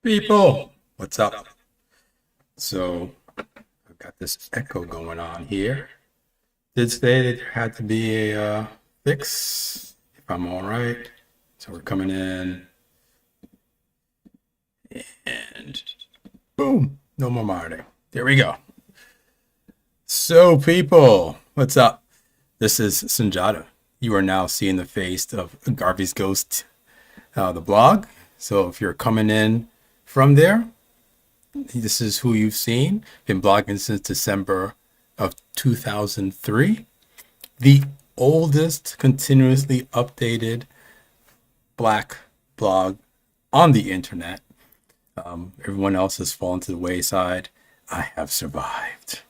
People, what's up? So I've got this echo going on here. Did say that there had to be a fix, if I'm all right. So we're coming in and boom, no more monitoring. There we go. So people, what's up? This is Sanjata. You are now seeing the face of Garvey's Ghost, the blog. So if you're coming in from there, this is who you've seen. Been blogging since December of 2003. The oldest continuously updated Black blog on the internet. Everyone else has fallen to the wayside. I have survived.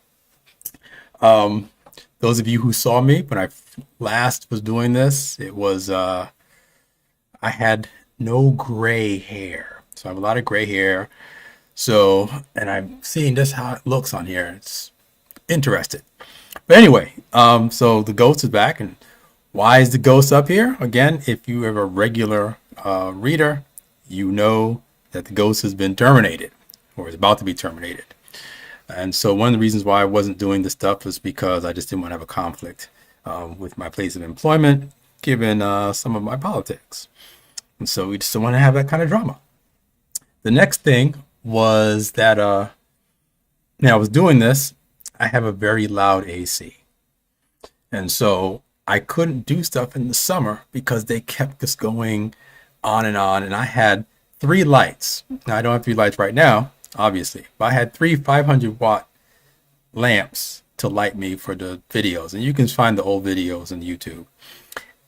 Those of you who saw me when I last was doing this, it was, I had no gray hair. So I have a lot of gray hair. So, and I'm seeing just how it looks on here. It's interesting. But anyway, so the ghost is back. And why is the ghost up here? Again, if you are a regular reader, you know that the ghost has been terminated or is about to be terminated. And so one of the reasons why I wasn't doing this stuff was because I just didn't want to have a conflict with my place of employment, given some of my politics. And so we just don't want to have that kind of drama. The next thing was that now I was doing this, I have a very loud AC. And so I couldn't do stuff in the summer because they kept us going on. And I had 3 lights. Now I don't have 3 lights right now, obviously, but I had 3 500-watt lamps to light me for the videos. And you can find the old videos on YouTube.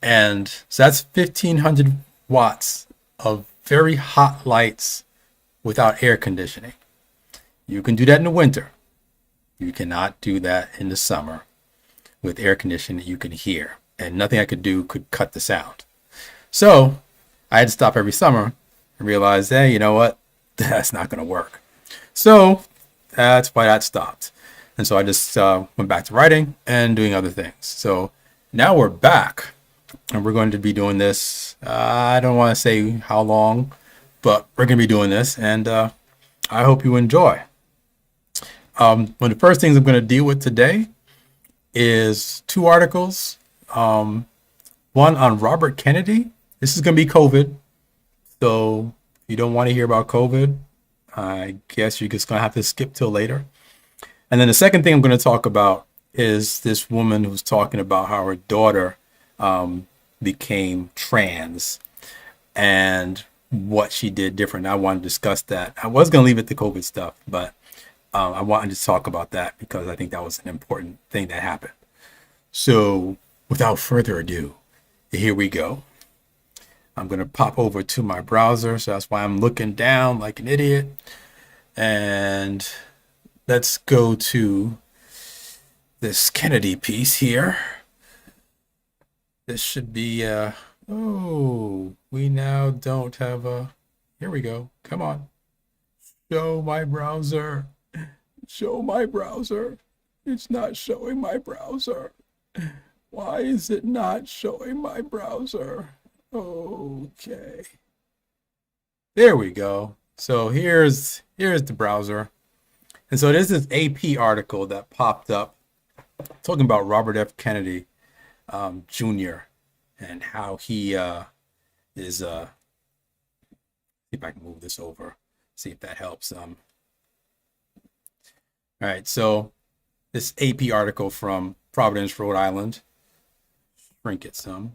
And so that's 1,500 watts of very hot lights without air conditioning. You can do that in the winter. You cannot do that in the summer with air conditioning that you can hear. And nothing I could do could cut the sound. So I had to stop every summer and realize, hey, you know what? That's not going to work. So that's why that stopped. And so I just went back to writing and doing other things. So now we're back and we're going to be doing this. I don't want to say how long, but we're going to be doing this, and I hope you enjoy. One of the first things I'm going to deal with today is 2 articles. One on Robert Kennedy. This is going to be COVID. So if you don't want to hear about COVID, I guess you're just going to have to skip till later. And then the second thing I'm going to talk about is this woman who's talking about how her daughter became trans and what she did different. I want to discuss that. I was going to leave it to COVID stuff, but I wanted to talk about that because I think that was an important thing that happened. So without further ado, here we go. I'm going to pop over to my browser. So that's why I'm looking down like an idiot. And let's go to this Kennedy piece here. This should be, oh, we now don't have a, here we go. Come on. Show my browser. Show my browser. It's not showing my browser. Why is it not showing my browser? Okay. There we go. So here's the browser. And so there's this AP article that popped up talking about Robert F. Kennedy Jr. and how he is see if I can move this over, see if that helps. All right, so this AP article from Providence, Rhode Island. Shrink it some.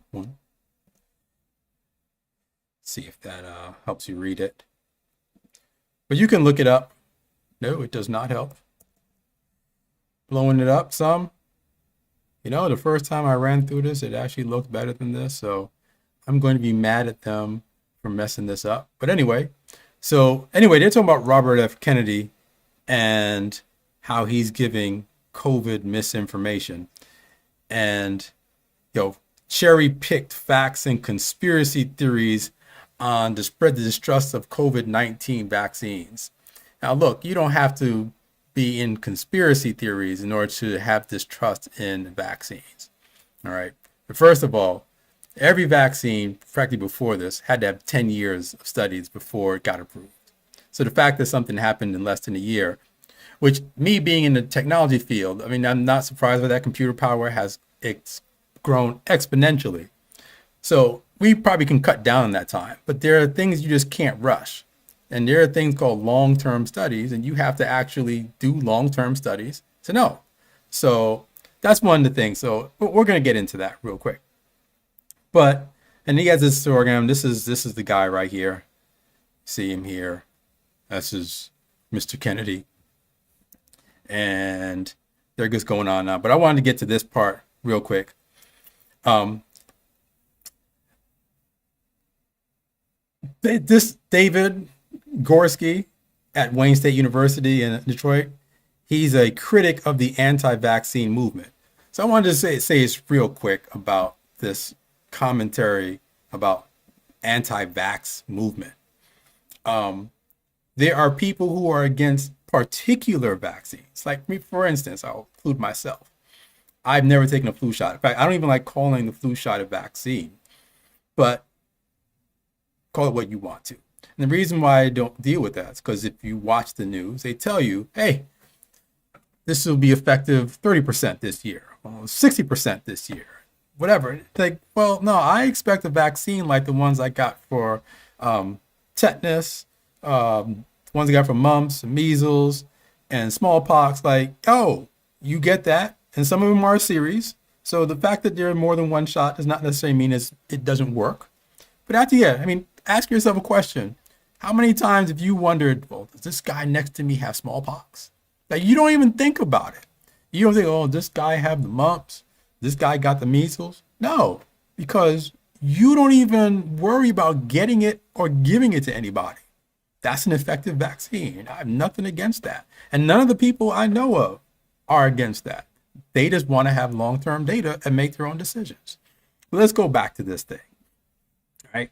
See if that helps you read it. But you can look it up. No, it does not help. Blowing it up some. You know, the first time I ran through this, it actually looked better than this. So I'm going to be mad at them for messing this up. But anyway, they're talking about Robert F. Kennedy and how he's giving COVID misinformation and, cherry-picked facts and conspiracy theories on to spread the distrust of COVID-19 vaccines. Now, look, you don't have to be in conspiracy theories in order to have distrust in vaccines. All right. But first of all, every vaccine, frankly, before this, had to have 10 years of studies before it got approved. So the fact that something happened in less than a year, which me being in the technology field, I mean, I'm not surprised by that. Computer power has grown exponentially. So we probably can cut down on that time, but there are things you just can't rush. And there are things called long-term studies, and you have to actually do long-term studies to know. So that's one of the things. So we're going to get into that real quick. But, and he has this program. This is the guy right here. See him here. This is Mr. Kennedy. And they're just going on now. But I wanted to get to this part real quick. This David Gorski at Wayne State University in Detroit, he's a critic of the anti-vaccine movement. So I wanted to say this real quick about this commentary about anti-vax movement. There are people who are against particular vaccines. Like me, for instance, I'll include myself. I've never taken a flu shot. In fact, I don't even like calling the flu shot a vaccine, but call it what you want to. And the reason why I don't deal with that is because if you watch the news, they tell you, hey, this will be effective 30% this year, 60% this year, whatever. It's like, well, no, I expect a vaccine like the ones I got for tetanus, ones I got for mumps, measles, and smallpox. Like, oh, you get that. And some of them are a series. So the fact that there are more than one shot does not necessarily mean it doesn't work. But after, yeah, I mean, ask yourself a question. How many times have you wondered, well, does this guy next to me have smallpox? Like, you don't even think about it. You don't think, oh, this guy have the mumps. This guy got the measles. No, because you don't even worry about getting it or giving it to anybody. That's an effective vaccine. I have nothing against that. And none of the people I know of are against that. They just want to have long-term data and make their own decisions. But let's go back to this thing. Right?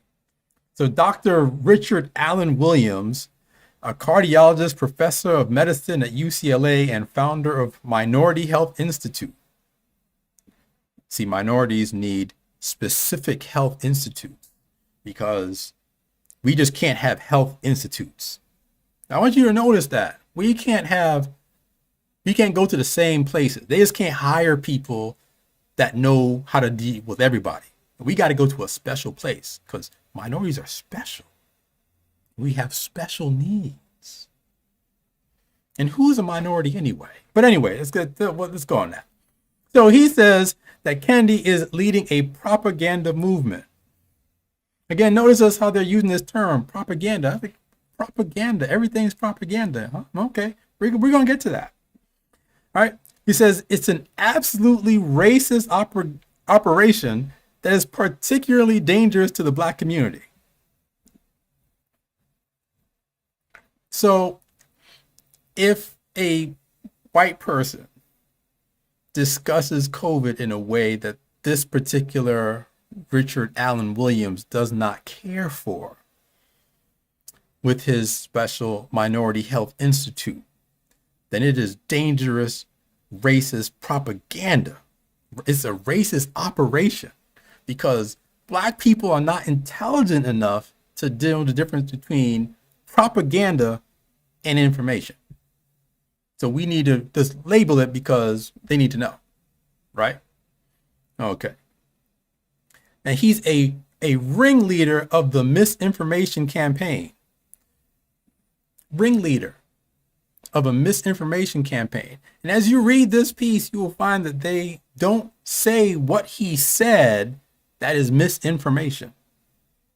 So Dr. Richard Allen Williams, a cardiologist, professor of medicine at UCLA, and founder of Minority Health Institute. See, minorities need specific health institutes because we just can't have health institutes. Now, I want you to notice that we can't go to the same places. They just can't hire people that know how to deal with everybody. We got to go to a special place because minorities are special. We have special needs. And who's a minority anyway? But anyway, let's go on that. So he says that Kennedy is leading a propaganda movement. Again, notice us how they're using this term, propaganda. I think propaganda, everything's propaganda. Huh? Okay, we're going to get to that. All right. He says it's an absolutely racist operation that is particularly dangerous to the Black community. So if a white person discusses COVID in a way that this particular Richard Allen Williams does not care for with his special Minority Health Institute, then it is dangerous racist propaganda. It's a racist operation because Black people are not intelligent enough to know the difference between propaganda and information. So we need to just label it because they need to know, right? Okay. And he's a ringleader of the misinformation campaign. Ringleader of a misinformation campaign. And as you read this piece, you will find that they don't say what he said that is misinformation.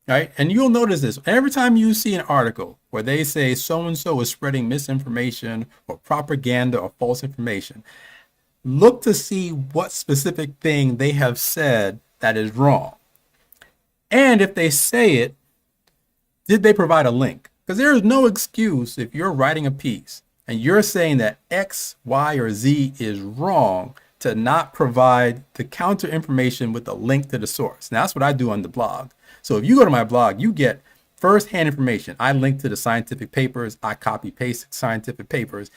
Right? And you'll notice this. Every time you see an article where they say so-and-so is spreading misinformation or propaganda or false information, look to see what specific thing they have said that is wrong. And if they say it, did they provide a link? Because there is no excuse if you're writing a piece and you're saying that X, Y, or Z is wrong to not provide the counter information with a link to the source. Now, that's what I do on the blog. So if you go to my blog, you get first-hand information. I link to the scientific papers. I copy paste scientific papers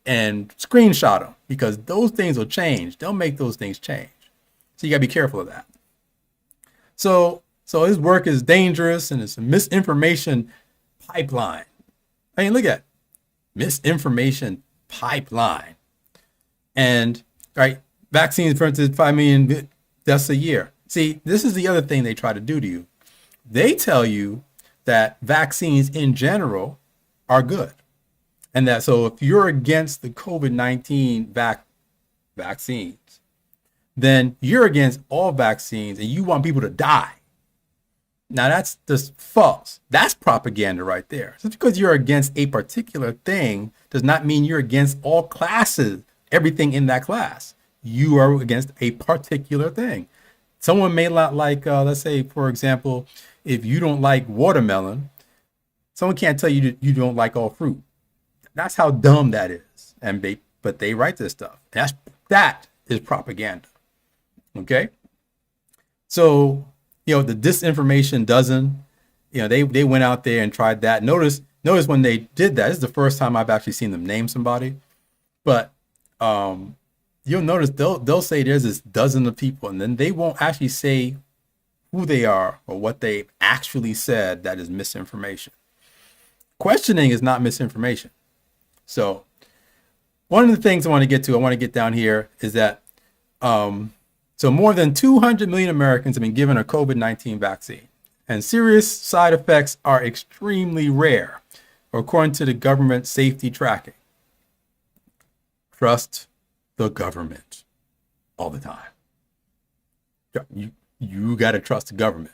and screenshot them because those things will change. They'll make those things change. So you gotta be careful of that. So his work is dangerous and it's a misinformation pipeline. I mean, look at it. Misinformation pipeline. And right, vaccines, for instance, 5 million deaths a year. See, this is the other thing they try to do to you. They tell you that vaccines in general are good. And that so if you're against the COVID-19 vaccines, then you're against all vaccines and you want people to die. Now that's just false. That's propaganda right there. Just because you're against a particular thing does not mean you're against all classes, everything in that class. You are against a particular thing. Someone may not like, let's say, for example, if you don't like watermelon, someone can't tell you that you don't like all fruit. That's how dumb that is. But they write this stuff. That is propaganda. Okay. So, the disinformation dozen, they went out there and tried that. Notice when they did that, this is the first time I've actually seen them name somebody, but, you'll notice they'll say there's this dozen of people and then they won't actually say who they are or what they actually said that is misinformation. Questioning is not misinformation. So one of the things I want to get down here is that so more than 200 million Americans have been given a COVID-19 vaccine and serious side effects are extremely rare, according to the government safety tracking. Trust the government all the time. You got to trust the government.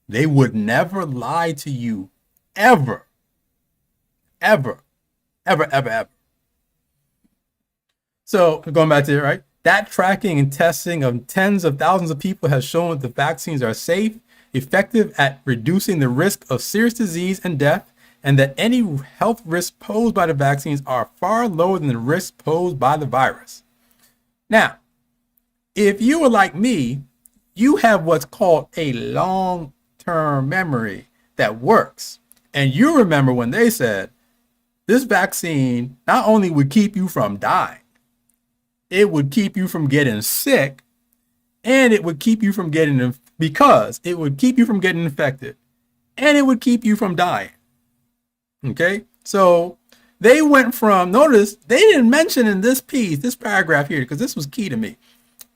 They would never lie to you ever, ever, ever, ever, ever. So going back to it, right? That tracking and testing of tens of thousands of people has shown that the vaccines are safe, effective at reducing the risk of serious disease and death, and that any health risks posed by the vaccines are far lower than the risks posed by the virus. Now, if you are like me, you have what's called a long-term memory that works. And you remember when they said this vaccine not only would keep you from dying, it would keep you from getting sick, and it would keep you from getting infected, and it would keep you from dying. Okay, so they went from, notice they didn't mention in this paragraph here, because this was key to me.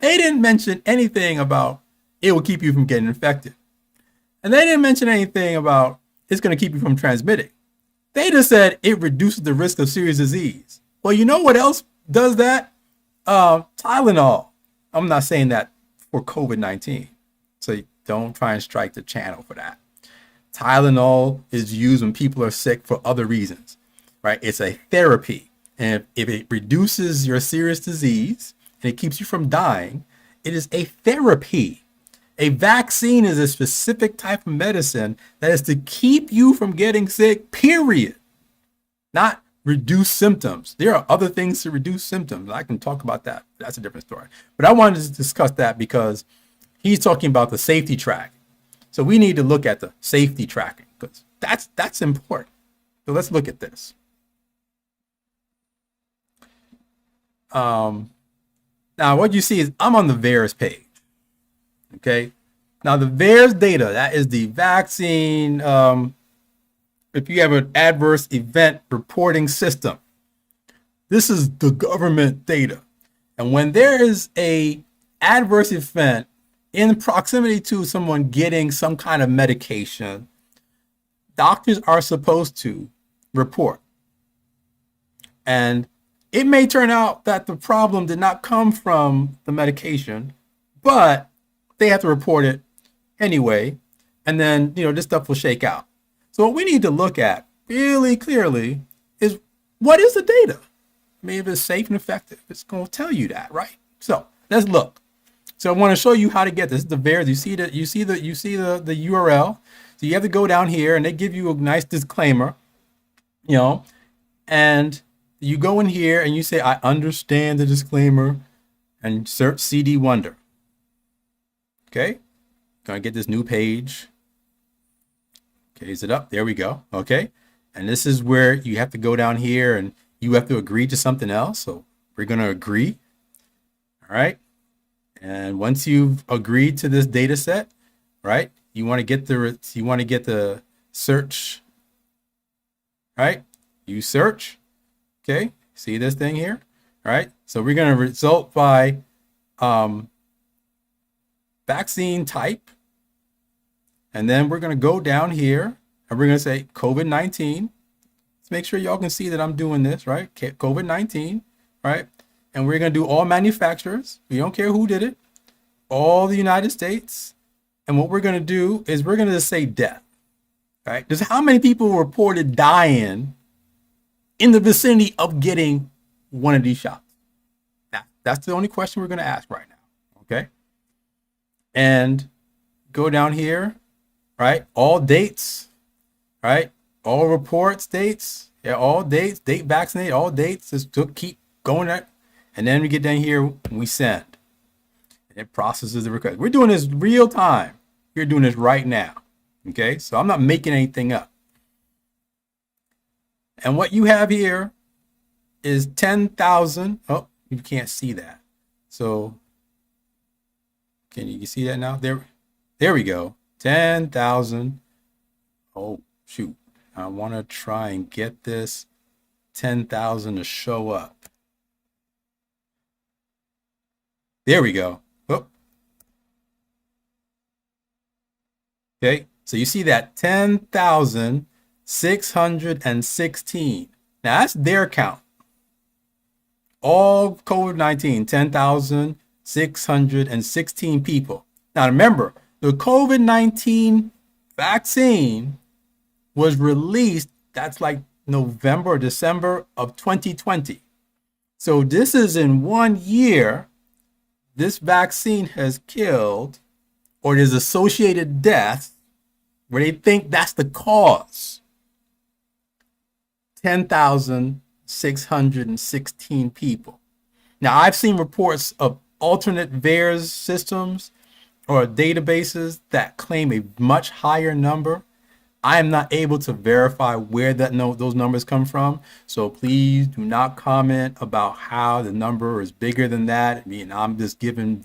They didn't mention anything about it will keep you from getting infected. And they didn't mention anything about it's going to keep you from transmitting. They just said it reduces the risk of serious disease. Well, you know what else does that? Tylenol. I'm not saying that for COVID-19. So don't try and strike the channel for that. Tylenol is used when people are sick for other reasons, right? It's a therapy. And if it reduces your serious disease and it keeps you from dying, it is a therapy. A vaccine is a specific type of medicine that is to keep you from getting sick, period. Not reduce symptoms. There are other things to reduce symptoms. I can talk about that. That's a different story. But I wanted to discuss that because he's talking about the safety track. So we need to look at the safety tracking because that's important. So let's look at this. Now what you see is I'm on the VAERS page. Okay. Now the VAERS data, that is the vaccine. If you have an adverse event reporting system, this is the government data. And when there is a adverse event in proximity to someone getting some kind of medication, doctors are supposed to report. And it may turn out that the problem did not come from the medication, but they have to report it anyway. And then, this stuff will shake out. So what we need to look at really clearly is what is the data? I mean, if it's safe and effective, it's going to tell you that, right? So let's look. So I want to show you how to get this. This is the VAERS. You see the URL. So you have to go down here and they give you a nice disclaimer, and you go in here and you say, I understand the disclaimer, and search CD Wonder. Okay. Gonna get this new page. Okay, is it up? There we go. Okay. And this is where you have to go down here and you have to agree to something else. So we're going to agree. All right. And once you've agreed to this data set, right, you want to get the search, right? You search. Okay. See this thing here? All right. So we're going to result by vaccine type. And then we're going to go down here and we're going to say COVID-19. Let's make sure y'all can see that I'm doing this, right? COVID-19, right? And we're going to do all manufacturers. We don't care who did it. All the United States. And what we're going to do is we're going to just say death, right? Just how many people reported dying in the vicinity of getting one of these shots? That's the only question we're going to ask right now, okay? And go down here, right? All dates, right? All reports, dates, yeah, all dates, date vaccinated, all dates. Just keep going at, and then we get down here, we send. And it processes the request. We're doing this real time. We're doing this right now, okay? So I'm not making anything up. And what you have here is 10,000. Oh, you can't see that. So can you see that now? There we go. 10,000. Oh, shoot. I want to try and get this 10,000 to show up. There we go. Oh. Okay. So you see that 10,616. Now that's their count. All COVID-19, 10,616 people. Now remember, the COVID-19 vaccine was released, that's like November or December of 2020. So this is in 1 year, this vaccine has killed, or there's associated deaths where they think that's the cause. 10,616 people. Now, I've seen reports of alternate VAERS systems or databases that claim a much higher number. I am not able to verify where those numbers come from. So please do not comment about how the number is bigger than that. I mean, I'm just giving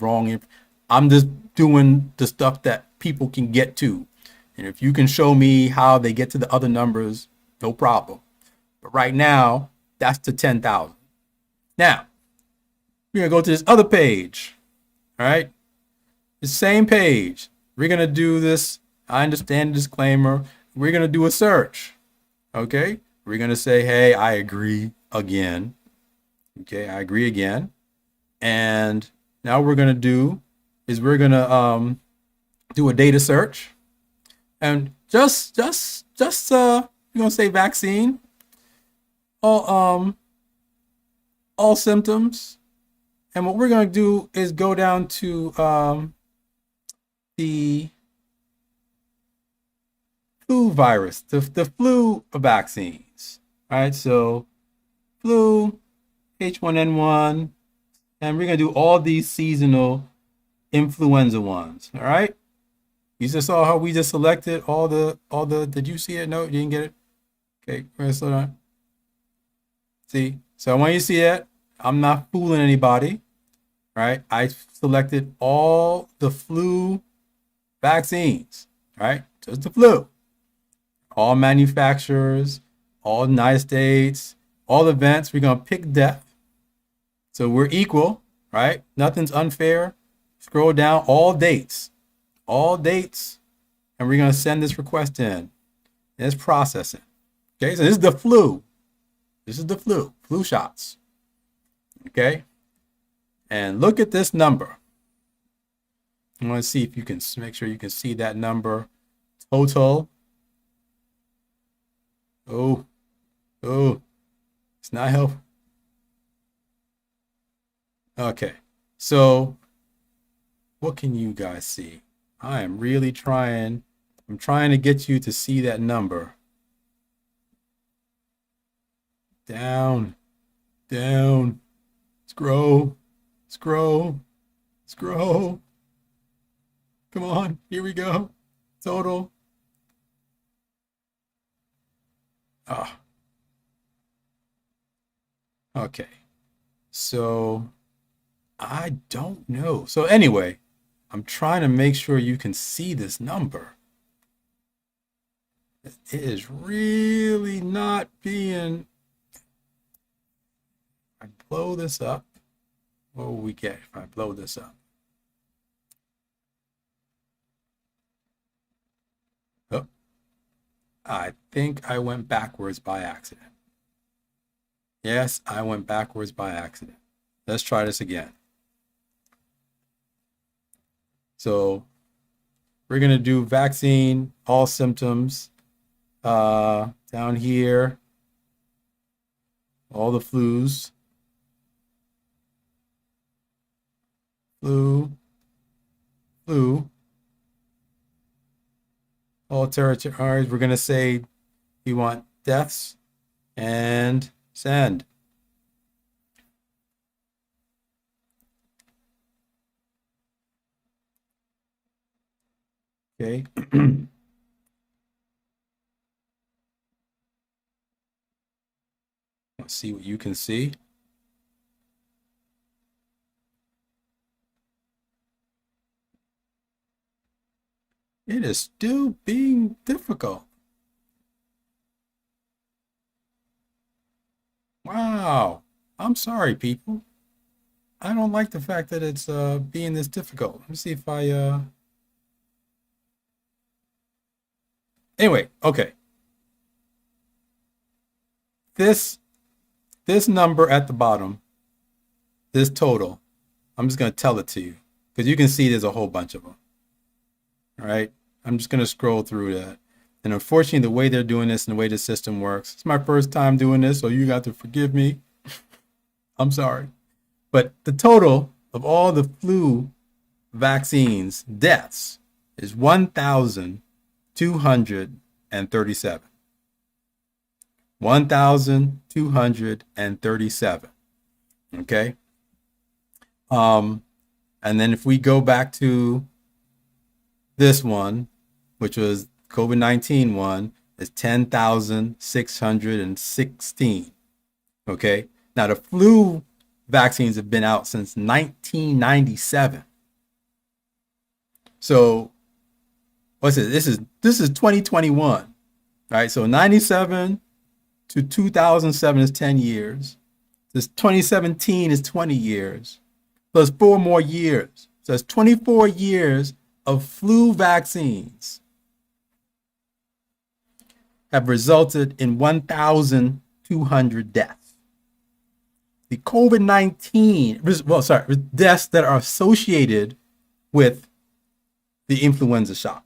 I'm just doing the stuff that people can get to. And if you can show me how they get to the other numbers, no problem. But right now, that's the 10,000. Now, we're going to go to this other page. All right. The same page. We're going to do this. I understand the disclaimer. We're going to do a search. Okay. We're going to say, hey, I agree again. Okay. I agree again. And now what we're going to do is we're going to do a data search. And we're going to say vaccine. All symptoms. And what we're going to do is go down to the flu virus, the flu vaccines. All right, so flu, H1N1, and we're going to do all these seasonal influenza ones. All right. You just saw how we just selected all the, did you see it? No, you didn't get it. Okay, we're going to slow down. See, so when you see it, I'm not fooling anybody, right? I selected all the flu vaccines, right? Just the flu. All manufacturers, all United States, all events, we're going to pick death. So we're equal, right? Nothing's unfair. Scroll down, all dates, and we're going to send this request in. And it's processing. Okay, so this is the flu. This is the flu shots. Okay. And look at this number. I want to see if you can make sure you can see that number. Total. Oh, it's not helpful. Okay. So what can you guys see? I am really trying. I'm trying to get you to see that number. Down, scroll. Come on, here we go. Total. Oh, okay. So I don't know. So anyway, I'm trying to make sure you can see this number. It is really not being. I blow this up. What will we get if I blow this up? Oh, I think I went backwards by accident. Yes, I went backwards by accident. Let's try this again. So we're going to do vaccine, all symptoms, down here, all the flus, flu, flu, all territories. We're going to say we want deaths and send. Okay. Let's see what you can see. It is still being difficult. Wow. I'm sorry, people. I don't like the fact that it's being this difficult. Let me see if I anyway, okay. This this number at the bottom, this total, I'm just gonna tell it to you because you can see there's a whole bunch of them. All right. I'm just gonna scroll through that. And unfortunately, the way they're doing this and the way the system works, it's my first time doing this, so you got to forgive me. I'm sorry. But the total of all the flu vaccines deaths is 1,237. 1,237. Okay. And then if we go back to this one, which was COVID-19 one, is 10,616. Okay. Now the flu vaccines have been out since 1997. So what's it? This is 2021. All right. So 97 to 2007 is 10 years. This 2017 is 20 years. Plus 4 more years. So that's 24 years of flu vaccines have resulted in 1,200 deaths. The COVID-19, deaths that are associated with the influenza shot,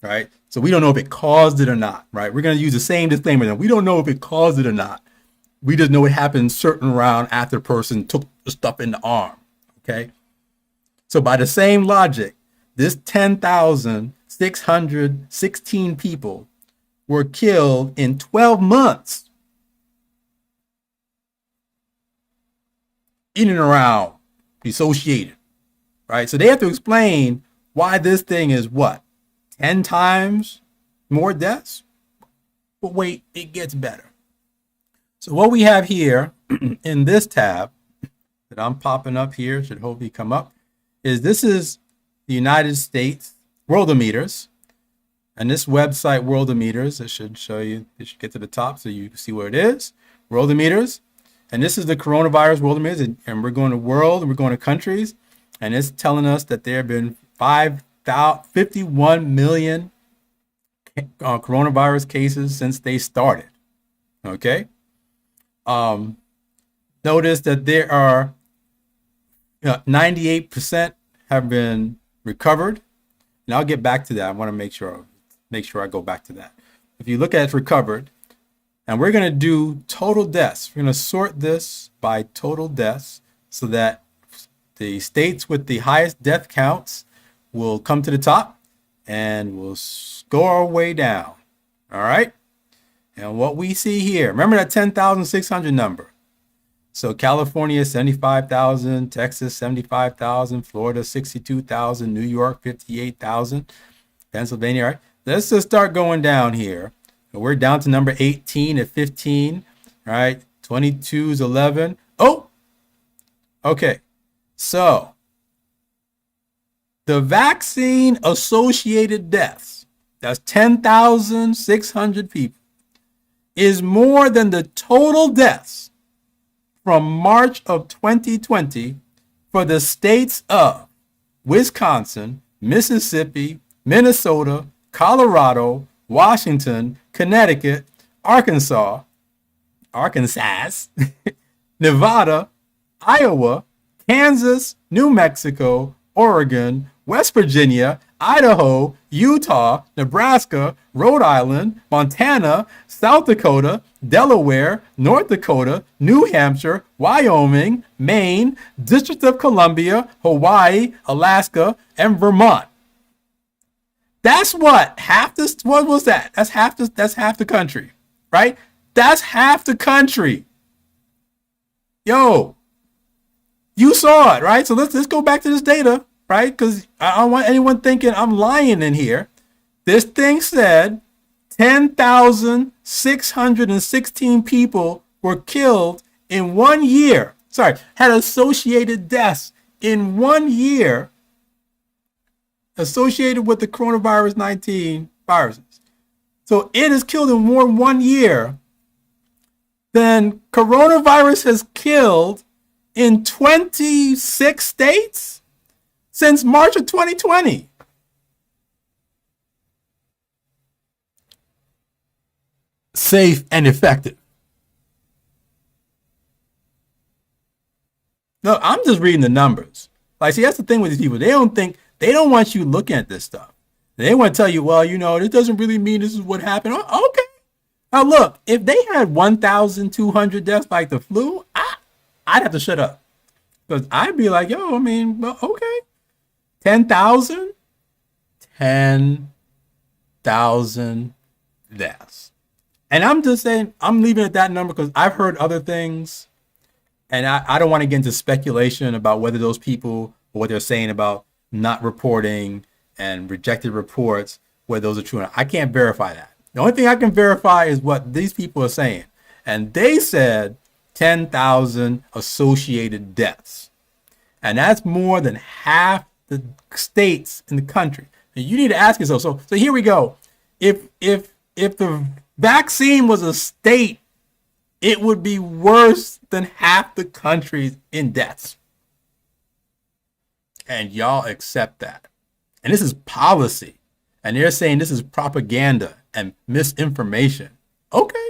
right? So we don't know if it caused it or not, right? We're going to use the same disclaimer then. We don't know if it caused it or not. We just know it happened certain round after the person took the stuff in the arm, okay? So by the same logic, this 10,616 people were killed in 12 months in and around dissociated, right? So they have to explain why this thing is what? 10 times more deaths? But wait, it gets better. So what we have here in this tab that I'm popping up here, should hopefully come up, is this is the United States Worldometers. And this website, Worldometers, it should show you, it should get to the top so you can see where it is. Worldometers. And this is the coronavirus Worldometers. And we're going to world and we're going to countries. And it's telling us that there have been 51 million coronavirus cases since they started. Okay. Notice that there are 98% have been recovered. And I'll get back to that. I want to make sure I go back to that. If you look at recovered, and we're going to do total deaths. We're going to sort this by total deaths so that the states with the highest death counts will come to the top, and we'll go our way down. All right. And what we see here, remember that 10,600 number. So California, 75,000, Texas, 75,000, Florida, 62,000, New York, 58,000, Pennsylvania. All right. Let's just start going down here. We're down to number 18 at 15, right? 22 is 11. Oh, okay. So the vaccine associated deaths, that's 10,600 people, is more than the total deaths from March of 2020 for the states of Wisconsin, Mississippi, Minnesota, Colorado, Washington, Connecticut, Arkansas, Nevada, Iowa, Kansas, New Mexico, Oregon, West Virginia, Idaho, Utah, Nebraska, Rhode Island, Montana, South Dakota, Delaware, North Dakota, New Hampshire, Wyoming, Maine, District of Columbia, Hawaii, Alaska, and Vermont. That's what half this. What was that? That's half the. That's half the country, right? That's half the country. Yo, you saw it, right? So let's go back to this data, right? Because I don't want anyone thinking I'm lying in here. This thing said 10,616 people were killed in 1 year. Sorry, had associated deaths in 1 year associated with the coronavirus 19 viruses. So it has killed in more than 1 year than coronavirus has killed in 26 states since March of 2020. Safe and effective. No, I'm just reading the numbers. Like, see, that's the thing with these people. They don't want you looking at this stuff. They want to tell you, well, this doesn't really mean this is what happened. Oh, okay. Now, look, if they had 1,200 deaths like the flu, I'd have to shut up. Because I'd be like, yo, well, okay. 10,000? 10,000 deaths. And I'm just saying, I'm leaving it at that number because I've heard other things. And I don't want to get into speculation about whether those people, or what they're saying about not reporting and rejected reports, whether those are true or not. I can't verify that. The only thing I can verify is what these people are saying. And they said 10,000 associated deaths. And that's more than half the states in the country. And you need to ask yourself, so here we go. If the vaccine was a state, it would be worse than half the countries in deaths. And y'all accept that. And this is policy. And they're saying this is propaganda and misinformation. Okay.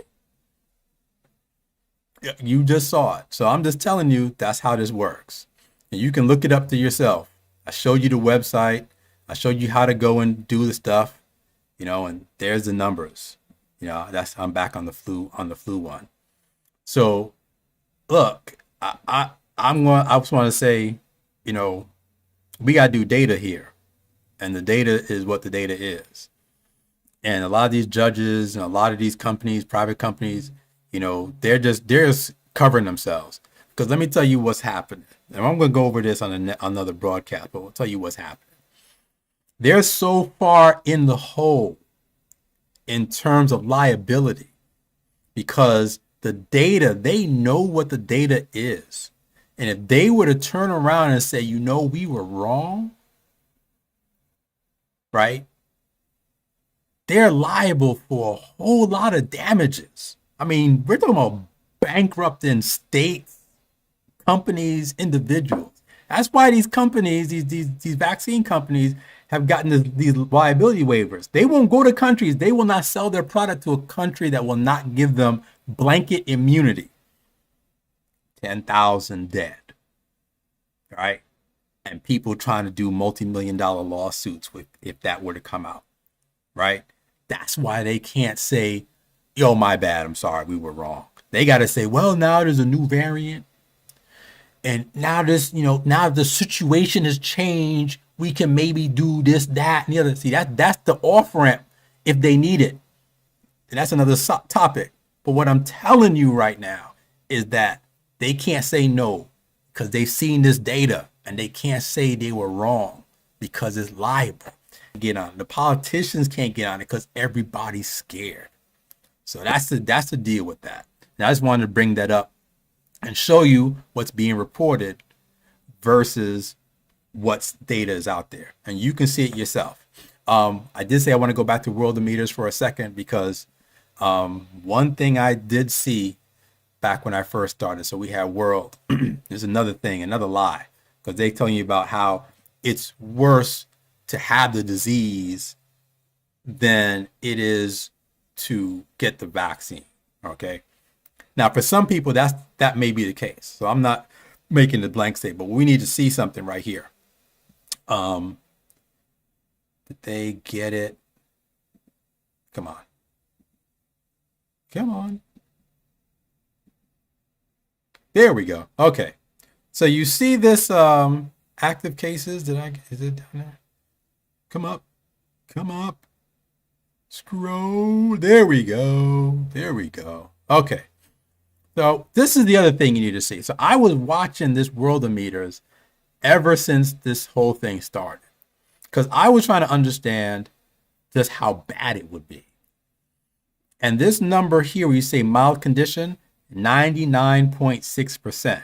You just saw it. So I'm just telling you that's how this works. And you can look it up to yourself. I showed you the website. I showed you how to go and do the stuff, and there's the numbers. I'm back on the flu one. So look, I just want to say, we got to do data here. And the data is what the data is. And a lot of these judges and a lot of these companies, private companies, they're just covering themselves. Because let me tell you what's happening. And I'm going to go over this on another broadcast, but I'll tell you what's happening. They're so far in the hole in terms of liability because the data, they know what the data is. And if they were to turn around and say, we were wrong, right? They're liable for a whole lot of damages. We're talking about bankrupting states, companies, individuals. That's why these companies, these vaccine companies have gotten these liability waivers. They won't go to countries. They will not sell their product to a country that will not give them blanket immunity. 10,000 dead, right? And people trying to do multi-million-dollar lawsuits if that were to come out, right? That's why they can't say, yo, my bad, I'm sorry, we were wrong. They got to say, well, now there's a new variant. And now now the situation has changed. We can maybe do this, that, and the other. See, that's the off-ramp if they need it. And that's another topic. But what I'm telling you right now is that they can't say no because they've seen this data and they can't say they were wrong because it's liable. Get on. The politicians can't get on it because everybody's scared. So that's the deal with that. And I just wanted to bring that up and show you what's being reported versus what's data is out there, and you can see it yourself. I did say I want to go back to Worldometers for a second because one thing I did see back when I first started. So we have World. There's another thing, another lie, because they tell you about how it's worse to have the disease than it is to get the vaccine. Okay. Now, for some people, that may be the case. So I'm not making the blank statement, but we need to see something right here. Did they get it? Come on. Come on. There we go. Okay. So you see this active cases. Is it down there? Come up. Come up. Scroll. There we go. There we go. Okay. So this is the other thing you need to see. So I was watching this Worldometers ever since this whole thing started, because I was trying to understand just how bad it would be. And this number here, where you say mild condition, 99.6%.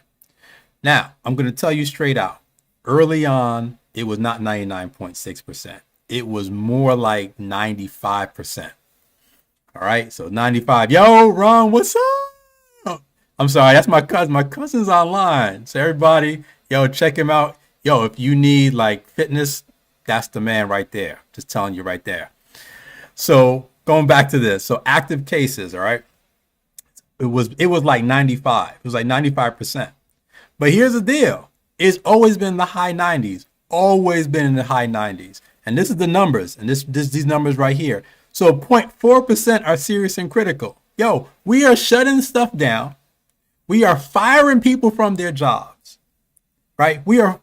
Now, I'm going to tell you straight out. Early on, it was not 99.6%. It was more like 95%. All right, so 95. Yo, Ron, what's up? I'm sorry, that's my cousin. My cousin's online. So everybody, yo, check him out. Yo, if you need like fitness, that's the man right there. Just telling you right there. So going back to this. So active cases, all right. It was like 95. It was like 95%. But here's the deal. It's always been in the high 90s. Always been in the high 90s. And this is the numbers. And these numbers right here. So 0.4% are serious and critical. Yo, we are shutting stuff down. We are firing people from their jobs. Right? We are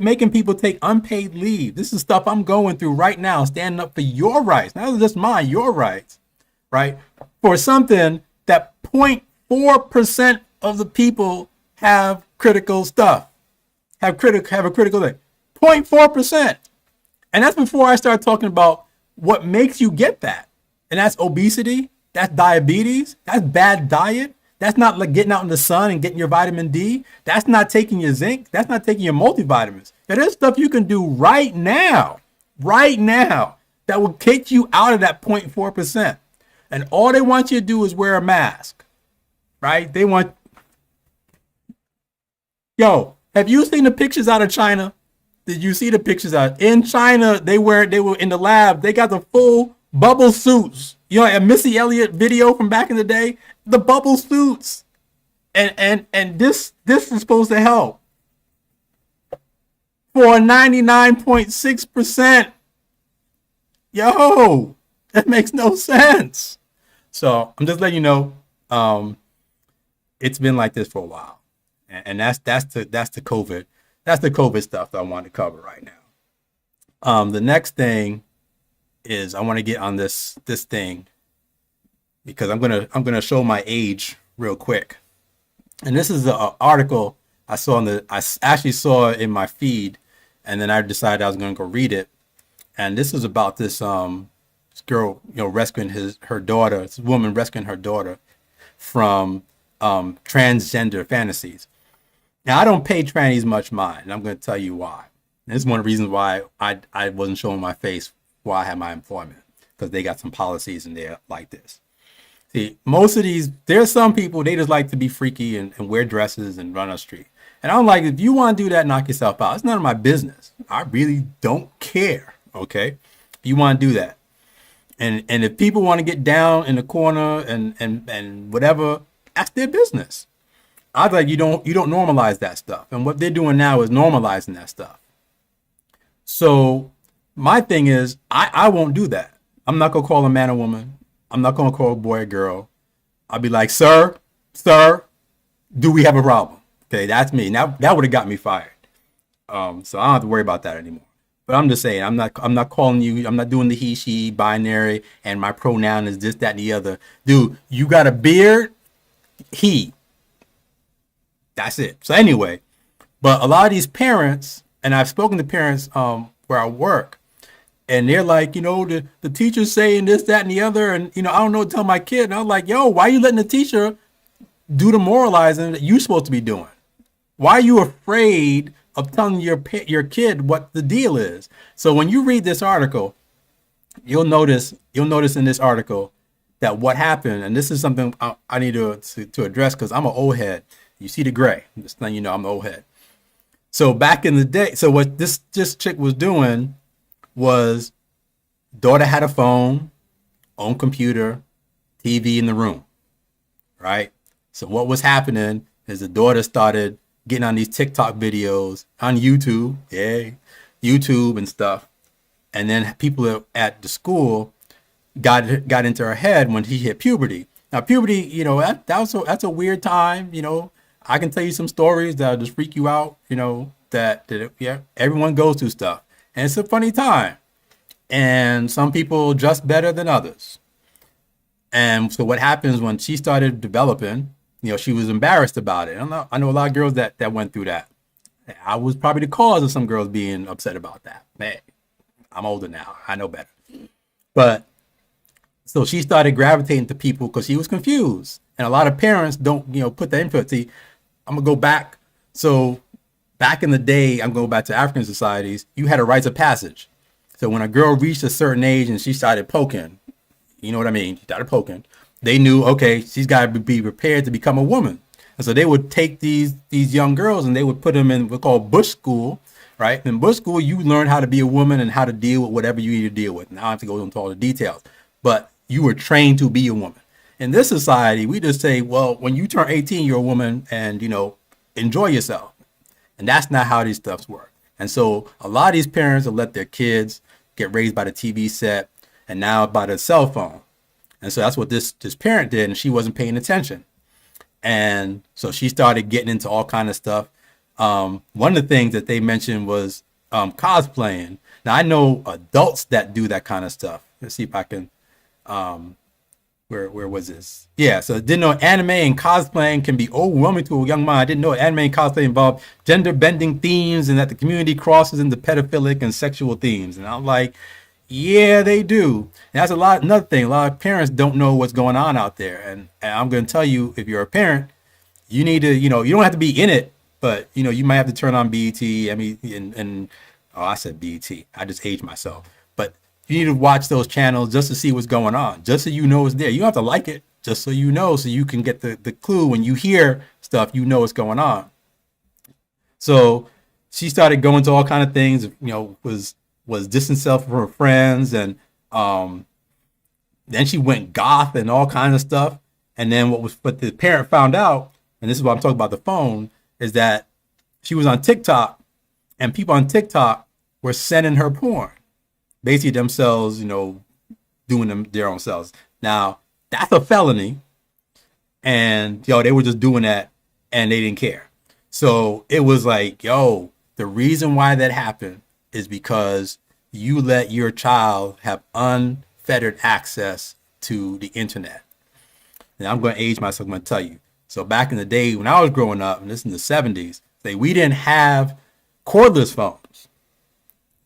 making people take unpaid leave. This is stuff I'm going through right now, standing up for your rights. Not just mine, your rights. Right? For something that 0.4% of the people have critical stuff, have a critical thing. 0.4%. And that's before I start talking about what makes you get that. And that's obesity. That's diabetes. That's bad diet. That's not like getting out in the sun and getting your vitamin D. That's not taking your zinc. That's not taking your multivitamins. Now, there's stuff you can do right now, that will take you out of that 0.4%. And all they want you to do is wear a mask, right? They want, yo, have you seen the pictures out of China? Did you see the pictures out in China? They were in the lab. They got the full bubble suits. You know, a Missy Elliott video from back in the day, the bubble suits. And this is supposed to help for 99.6%. Yo, that makes no sense. So I'm just letting you know, it's been like this for a while, and that's the COVID stuff that I want to cover right now. The next thing is I want to get on this thing, because I'm gonna show my age real quick, and this is an article I actually saw it in my feed, and then I decided I was gonna go read it, and this is about this girl, rescuing her daughter. This woman rescuing her daughter from transgender fantasies. Now, I don't pay trannies much mind, and I'm going to tell you why. And this is one of the reasons why I wasn't showing my face while I had my employment, because they got some policies in there like this. See, most of these, there's some people, they just like to be freaky and wear dresses and run on the street. And I'm like, if you want to do that, knock yourself out. It's none of my business. I really don't care, okay? If you want to do that. And if people want to get down in the corner and whatever, that's their business. I was like, you don't normalize that stuff. And what they're doing now is normalizing that stuff. So my thing is, I won't do that. I'm not going to call a man a woman. I'm not going to call a boy a girl. I'll be like, sir, do we have a problem? Okay, that's me. Now that would have got me fired. So I don't have to worry about that anymore. But I'm just saying, I'm not calling you, I'm not doing the he, she, binary, and my pronoun is this, that, and the other. Dude, you got a beard? He. That's it. So anyway, but a lot of these parents, and I've spoken to parents where I work, and they're like, the teacher's saying this, that, and the other, and I don't know what to tell my kid. And I was like, yo, why are you letting the teacher do the moralizing that you're supposed to be doing? Why are you afraid of telling your kid what the deal is? So when you read this article, you'll notice in this article that what happened, and this is something I need to address because I'm an old head. You see the gray. Just letting you know I'm an old head. So back in the day, so what this chick was doing was, daughter had a phone, own computer, TV in the room, right? So what was happening is the daughter started getting on these TikTok videos on YouTube, YouTube and stuff. And then people at the school got into her head when she hit puberty. Now puberty, that's a weird time. I can tell you some stories that'll just freak you out. Everyone goes through stuff, and it's a funny time. And some people dress better than others. And so what happens when she started developing, she was embarrassed about it. I know a lot of girls that went through that. I was probably the cause of some girls being upset about that. Man, I'm older now. I know better. But so she started gravitating to people because she was confused. And a lot of parents don't, put that input. See, I'm going to go back. So back in the day, I'm going back to African societies, you had a rites of passage. So when a girl reached a certain age and she started poking, you know what I mean? She started poking. They knew, okay, she's got to be prepared to become a woman. And so they would take these young girls and they would put them in what's called bush school, right? In bush school, you learn how to be a woman and how to deal with whatever you need to deal with. Now I have to go into all the details, but you were trained to be a woman. In this society, we just say, well, when you turn 18, you're a woman and, enjoy yourself. And that's not how these stuffs work. And so a lot of these parents will let their kids get raised by the TV set and now by the cell phone. And so that's what this parent did, and she wasn't paying attention. And so she started getting into all kind of stuff. One of the things that they mentioned was cosplaying. Now I know adults that do that kind of stuff. Let's see if I can, where was this? Yeah, so I didn't know anime and cosplaying can be overwhelming to a young mind. I didn't know anime and cosplay involved gender bending themes and that the community crosses into pedophilic and sexual themes. And I'm like, yeah, they do. And that's another thing. A lot of parents don't know what's going on out there. And I'm going to tell you, if you're a parent, you need to, you don't have to be in it, but, you might have to turn on BET. I said BET. I just aged myself. But you need to watch those channels just to see what's going on, just so you know it's there. You don't have to like it, just so you know, so you can get the clue when you hear stuff, what's going on. So she started going to all kind of things, was distancing herself from her friends, and then she went goth and all kinds of stuff. And then what the parent found out, and this is what I'm talking about the phone, is that she was on TikTok, and people on TikTok were sending her porn, basically themselves, doing them their own selves. Now that's a felony, and they were just doing that, and they didn't care. So it was like, the reason why that happened is because you let your child have unfettered access to the internet. And I'm going to age myself. I'm going to tell you. So back in the day when I was growing up, and this is in the 70s, we didn't have cordless phones.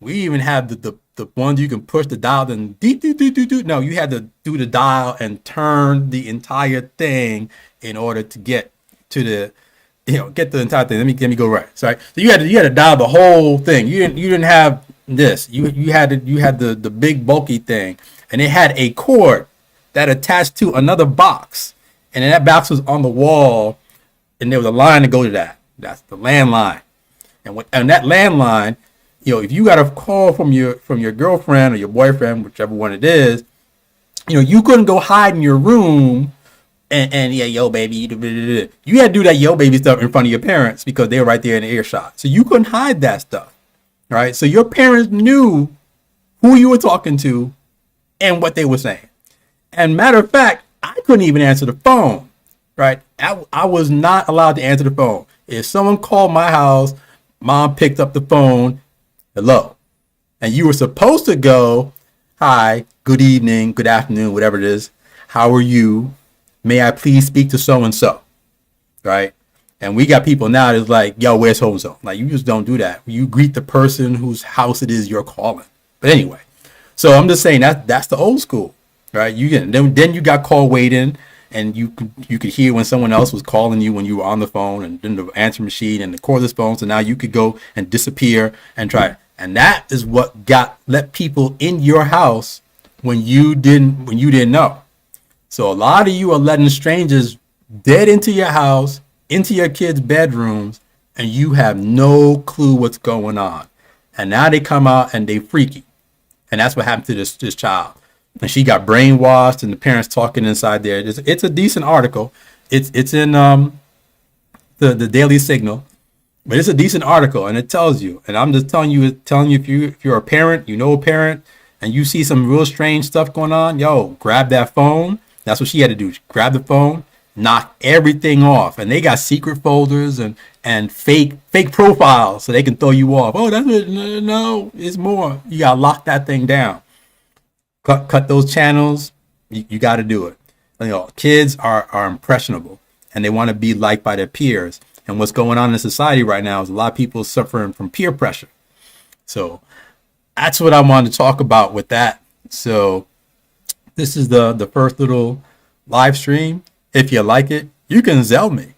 We even have the ones you can push the dial and no, you had to do the dial and turn the entire thing in order to get to the get the entire thing. Let me go right. Sorry. So you had to dial the whole thing. You didn't have this. You had the big bulky thing, and it had a cord that attached to another box, and then that box was on the wall, and there was a line to go to that. That's the landline, and that landline, if you got a call from your girlfriend or your boyfriend, whichever one it is, you couldn't go hide in your room. And yeah, yo, baby, you had to do that yo, baby stuff in front of your parents because they were right there in the earshot. So you couldn't hide that stuff, right? So your parents knew who you were talking to and what they were saying. And matter of fact, I couldn't even answer the phone, right? I was not allowed to answer the phone. If someone called my house, mom picked up the phone, hello. And you were supposed to go, hi, good evening, good afternoon, whatever it is. How are you? May I please speak to so-and-so, right? And we got people now that's like, yo, where's so-and-so? Like, you just don't do that. You greet the person whose house it is you're calling. But anyway, So I'm just saying that's the old school, right? You can then you got call waiting, and you could hear when someone else was calling you when you were on the phone, and then the answer machine and the cordless phone. So now you could go and disappear and try, and that is what let people in your house when you didn't know. So a lot of you are letting strangers dead into your house, into your kids' bedrooms, and you have no clue what's going on. And now they come out and they freaky. And that's what happened to this child. And she got brainwashed, and the parents talking inside there. It's a decent article. It's in the Daily Signal, but it's a decent article, and it tells you. And I'm just telling you if you're a parent, you know a parent, and you see some real strange stuff going on, yo, grab that phone. That's what she had to do. Grab the phone, knock everything off, and they got secret folders and fake profiles so they can throw you off. Oh, that's it. No, it's more. You gotta lock that thing down. Cut those channels. You got to do it. Kids are impressionable, and they want to be liked by their peers. And what's going on in society right now is a lot of people suffering from peer pressure. So that's what I wanted to talk about with that. So this is the first little live stream. If you like it, you can Zell me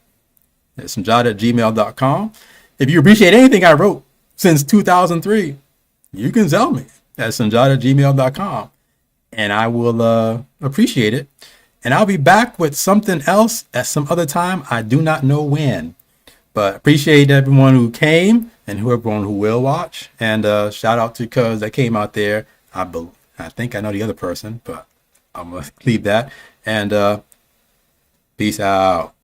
at sanjad@gmail.com. If you appreciate anything I wrote since 2003, you can Zell me at sanjad@gmail.com. And I will appreciate it. And I'll be back with something else at some other time. I do not know when. But appreciate everyone who came and everyone who will watch. And shout out to cuz that came out there. I think I know the other person, but I'm going to leave that. And peace out.